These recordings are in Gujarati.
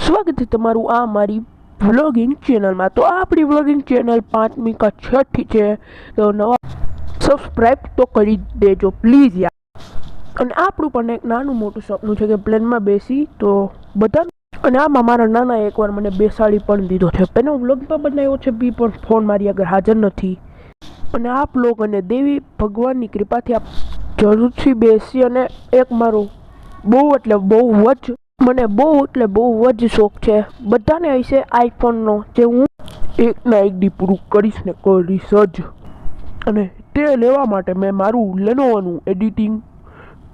સ્વાગત છે તમારું આ મારી વ્લોગિંગ ચેનલમાં। તો આ આપણી વ્લોગિંગ ચેનલ 5મી કા 6ઠી છે, તો નવા સબસ્ક્રાઈબ તો કરી દેજો પ્લીઝ યાર। અને આપણું પણ એક નાનું મોટું સપનું છે કે પ્લેનમાં બેસી તો બધા, અને આમાં મારા નાના એકવાર મને બેસાડી પણ દીધો છે। પેલો વ્લોગ પણ બનાવ્યો છે બી, પણ ફોન મારી આગળ હાજર નથી। અને આપ લોગ અને દેવી ભગવાનની કૃપાથી આપ જરૂરથી બેસી, અને એક મારું બહુ જ શોખ છે, બધાને હશે આઈફોનનો, જે હું એકના એક દી પૂરું કરીશ ને કરીશ જ। અને તે લેવા માટે મેં મારું લેનોવાનું એડિટિંગ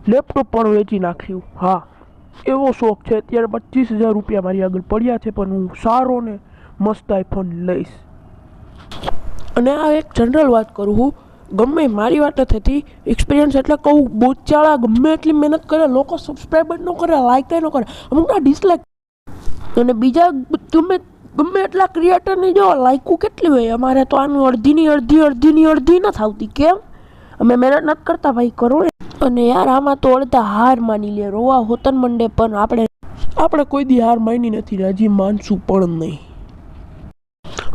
લેપટોપ પણ વેચી નાખ્યું। હા, એવો શોખ છે। અત્યારે 25,000 રૂપિયા મારી આગળ પડ્યા છે, પણ હું સારો ને મસ્ત આઈફોન લઈશ। અને આ એક જનરલ વાત કરું હું, ગમે મારી વાત થતી એક્સપિરિયન્સ એટલે કહું, બોચાળા ગમે એટલી મહેનત કરે, લોકો સબસ્ક્રાઈબર ન કરે, લાઈક ન કરે, અમુકના ડિસલાઈક, અને બીજા ગમે એટલા ક્રિએટરની જો લાઈકો કેટલી હોય। અમારે તો આનું અડધીની અડધી ન આવતી, કેમ? અમે મહેનત નથી કરતા ભાઈ, કરો ને। અને યાર આમાં તો અડધા હાર માની લે, રોવા હોતન મંડે, પણ આપણે કોઈ દી હાર માની નથી, હજી માનશું પણ નહીં।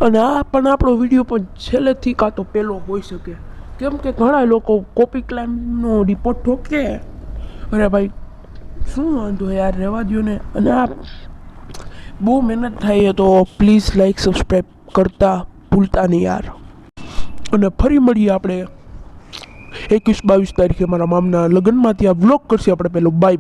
અને આ પણ આપણો વિડીયો પણ છેલ્લેથી કાં તો પહેલો હોઈ શકે, કેમ કે ઘણા લોકો કોપી ક્લાઇમનો રિપોર્ટ ઠોકે। અરે ભાઈ શું વાંધો યાર, રહેવા દો ને। અને આ બહુ મહેનત થાય તો પ્લીઝ લાઈક સબસ્ક્રાઈબ કરતા ભૂલતા નહીં યાર। અને ફરી મળીએ આપણે 21-22 તારીખે મારા મામના લગ્નમાં, ત્યાં વ્લોગ કરશે આપણે પેલો। બાય।